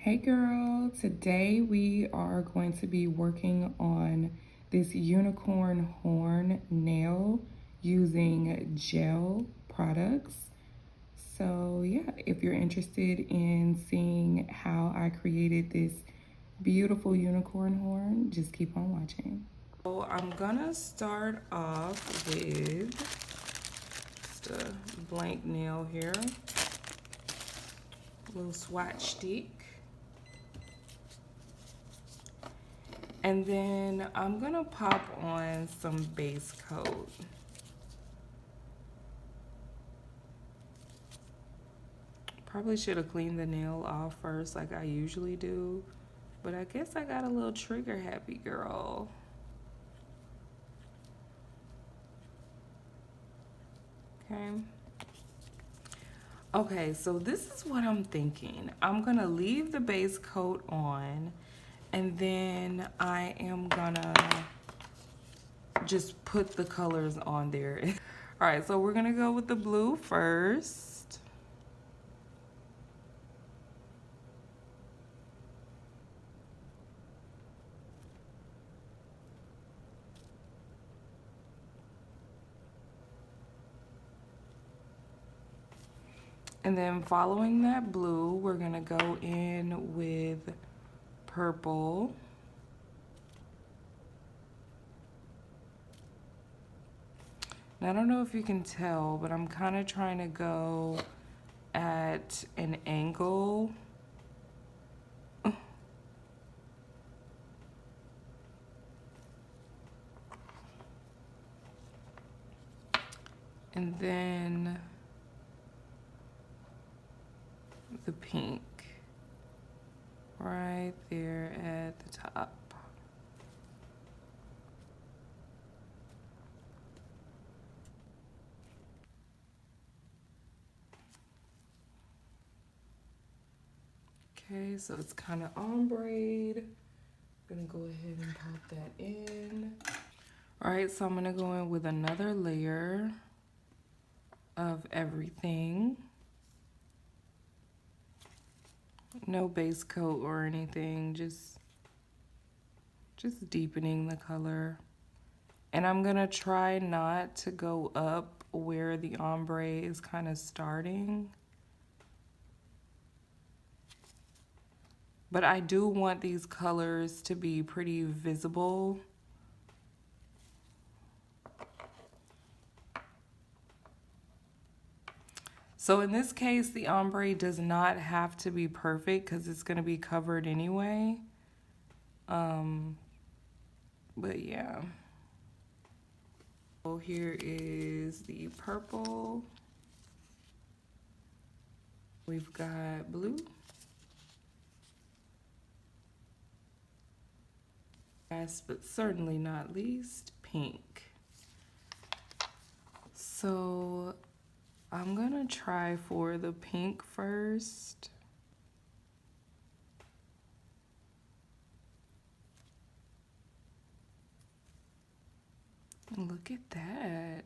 Hey girl, today we are going to be working on this unicorn horn nail using gel products. So yeah, if you're interested in seeing how I created this beautiful unicorn horn, just keep on watching. So I'm gonna start off with just a blank nail here, a little swatch stick. And then I'm gonna pop on some base coat. Probably should have cleaned the nail off first like I usually do, but I guess I got a little trigger happy girl. Okay. Okay, so this is what I'm thinking. I'm gonna leave the base coat on, and then I am gonna just put the colors on there. All right, so we're gonna go with the blue first. And then following that blue, we're gonna go in with purple. Now, I don't know if you can tell, but I'm kind of trying to go at an angle. And then the pink right there at the top. Okay, so it's kind of ombre. Gonna go ahead and pop that in. All right, so I'm gonna go in with another layer of everything. No base coat or anything, just deepening the color. And I'm gonna try not to go up where the ombre is kind of starting. But I do want these colors to be pretty visible. So in this case, the ombre does not have to be perfect because it's gonna be covered anyway. But yeah. So here is the purple. We've got blue. Last but certainly not least, pink. So I'm gonna try for the pink first. Look at that.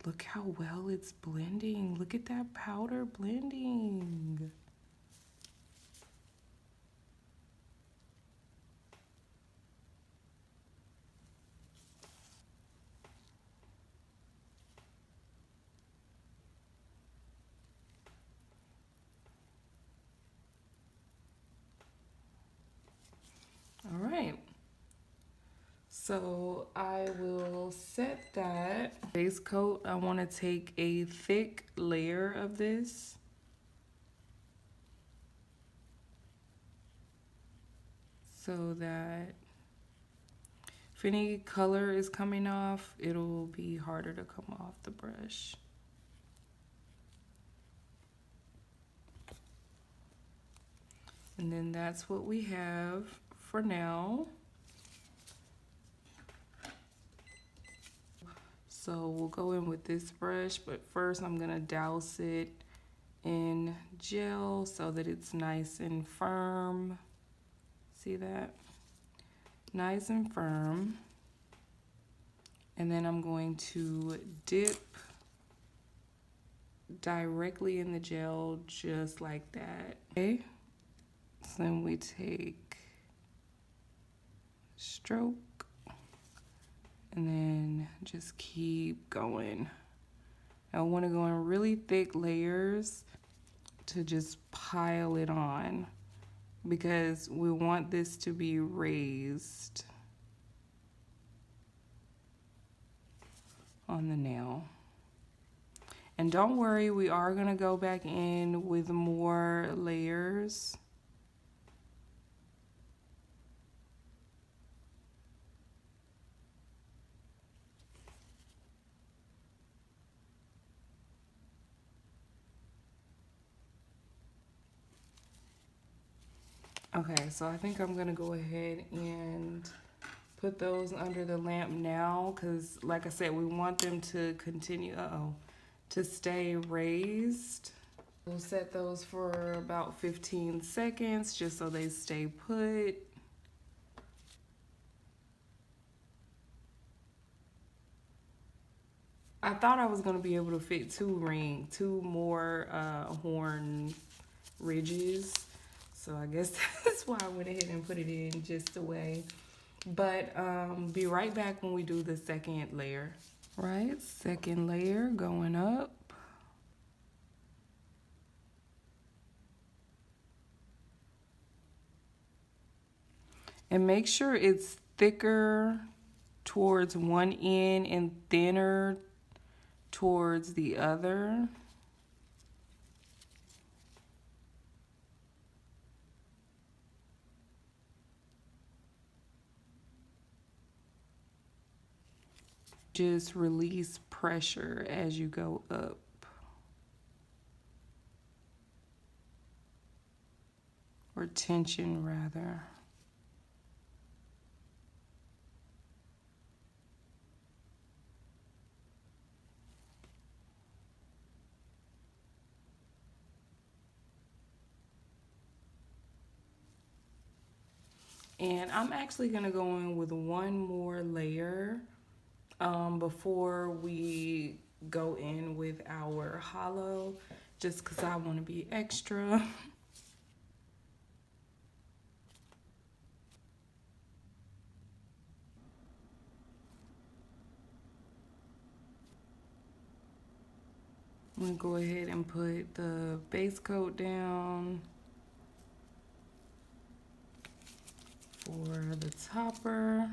Look how well it's blending. Look at that powder blending. All right. So I will set that base coat. I want to take a thick layer of this. So that if any color is coming off, it'll be harder to come off the brush. And then that's what we have for now. So we'll go in with this brush, but first I'm gonna douse it in gel so that it's nice and firm. See that? Nice and firm. And then I'm going to dip directly in the gel just like that. Okay, So then we take stroke and then just keep going. I want to go in really thick layers to just pile it on because we want this to be raised on the nail. And don't worry, we are going to go back in with more layers. Okay, so I think I'm going to go ahead and put those under the lamp now because, like I said, we want them to continue, to stay raised. We'll set those for about 15 seconds just so they stay put. I thought I was going to be able to fit two more horn ridges. So I guess that's why I went ahead and put it in just away. But be right back when we do the second layer. Right, second layer going up. And make sure it's thicker towards one end and thinner towards the other. Just release pressure as you go up. Or tension, rather. And I'm actually gonna go in with one more layer before we go in with our hollow, just because I want to be extra. I'm gonna go ahead and put the base coat down for the topper.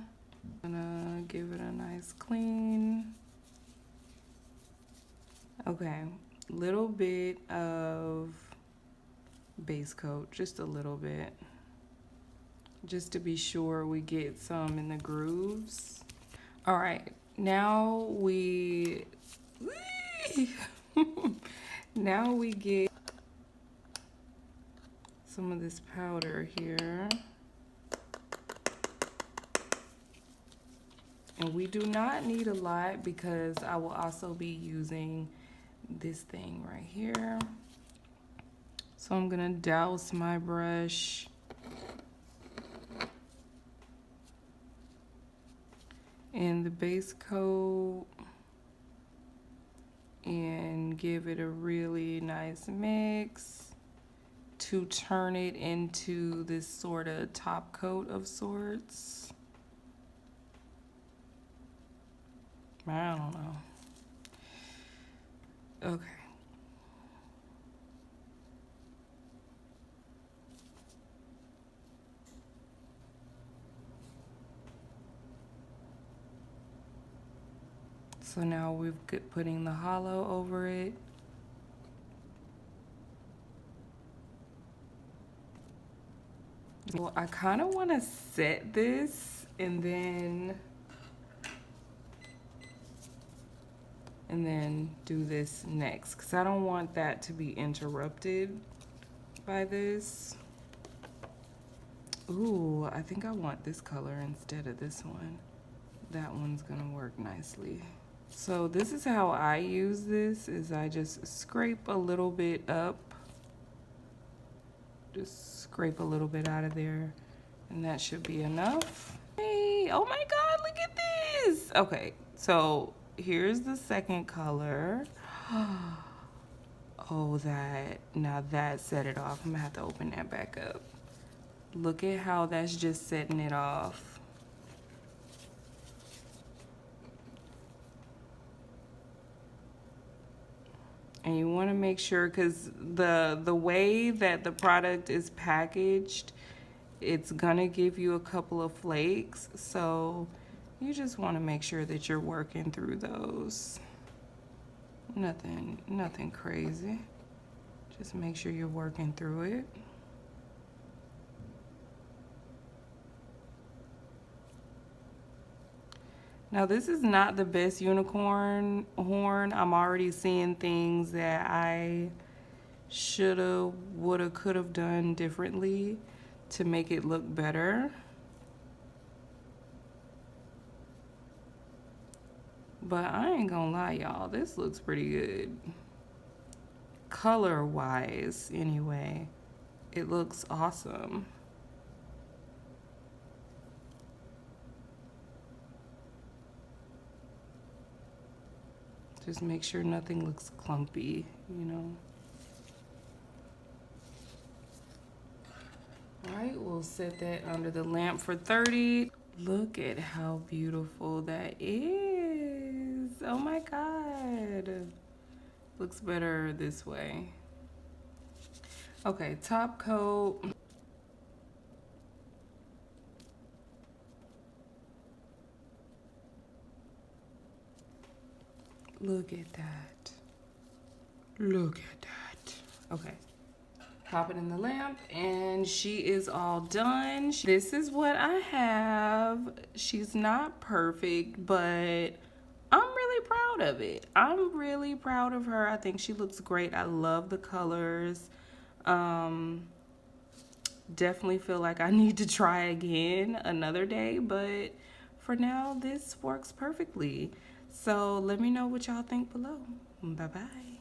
I'm gonna give it a nice clean. Okay, little bit of base coat, just a little bit, just to be sure we get some in the grooves. All right, now we now we get some of this powder here. And we do not need a lot because I will also be using this thing right here. So I'm gonna douse my brush in the base coat and give it a really nice mix to turn it into this sort of top coat of sorts. I don't know. Okay. So now we're putting the hollow over it. Well, I kind of want to set this and then do this next because I don't want that to be interrupted by this. Ooh, I think I want this color instead of this one. That one's gonna work nicely. So this is how I use this, is I just scrape a little bit up. Just scrape a little bit out of there and that should be enough. Hey, oh my God, look at this. Okay, so here's the second color. Oh, now that set it off. I'm gonna have to open that back up. Look at how that's just setting it off. And you want to make sure, because the way that the product is packaged, it's gonna give you a couple of flakes, so you just want to make sure that you're working through those. Nothing crazy. Just make sure you're working through it. Now this is not the best unicorn horn. I'm already seeing things that I shoulda, woulda, coulda done differently to make it look better. But I ain't gonna lie, y'all, this looks pretty good. Color wise, anyway, it looks awesome. Just make sure nothing looks clumpy, you know. All right, we'll set that under the lamp for 30. Look at how beautiful that is. Oh my God. Looks better this way. Okay, top coat. Look at that. Look at that. Okay. Pop it in the lamp, and she is all done. This is what I have. She's not perfect, but I'm really proud of it. I'm really proud of her. I think she looks great. I love the colors. Definitely feel like I need to try again another day, but for now, this works perfectly. So let me know what y'all think below. Bye-bye.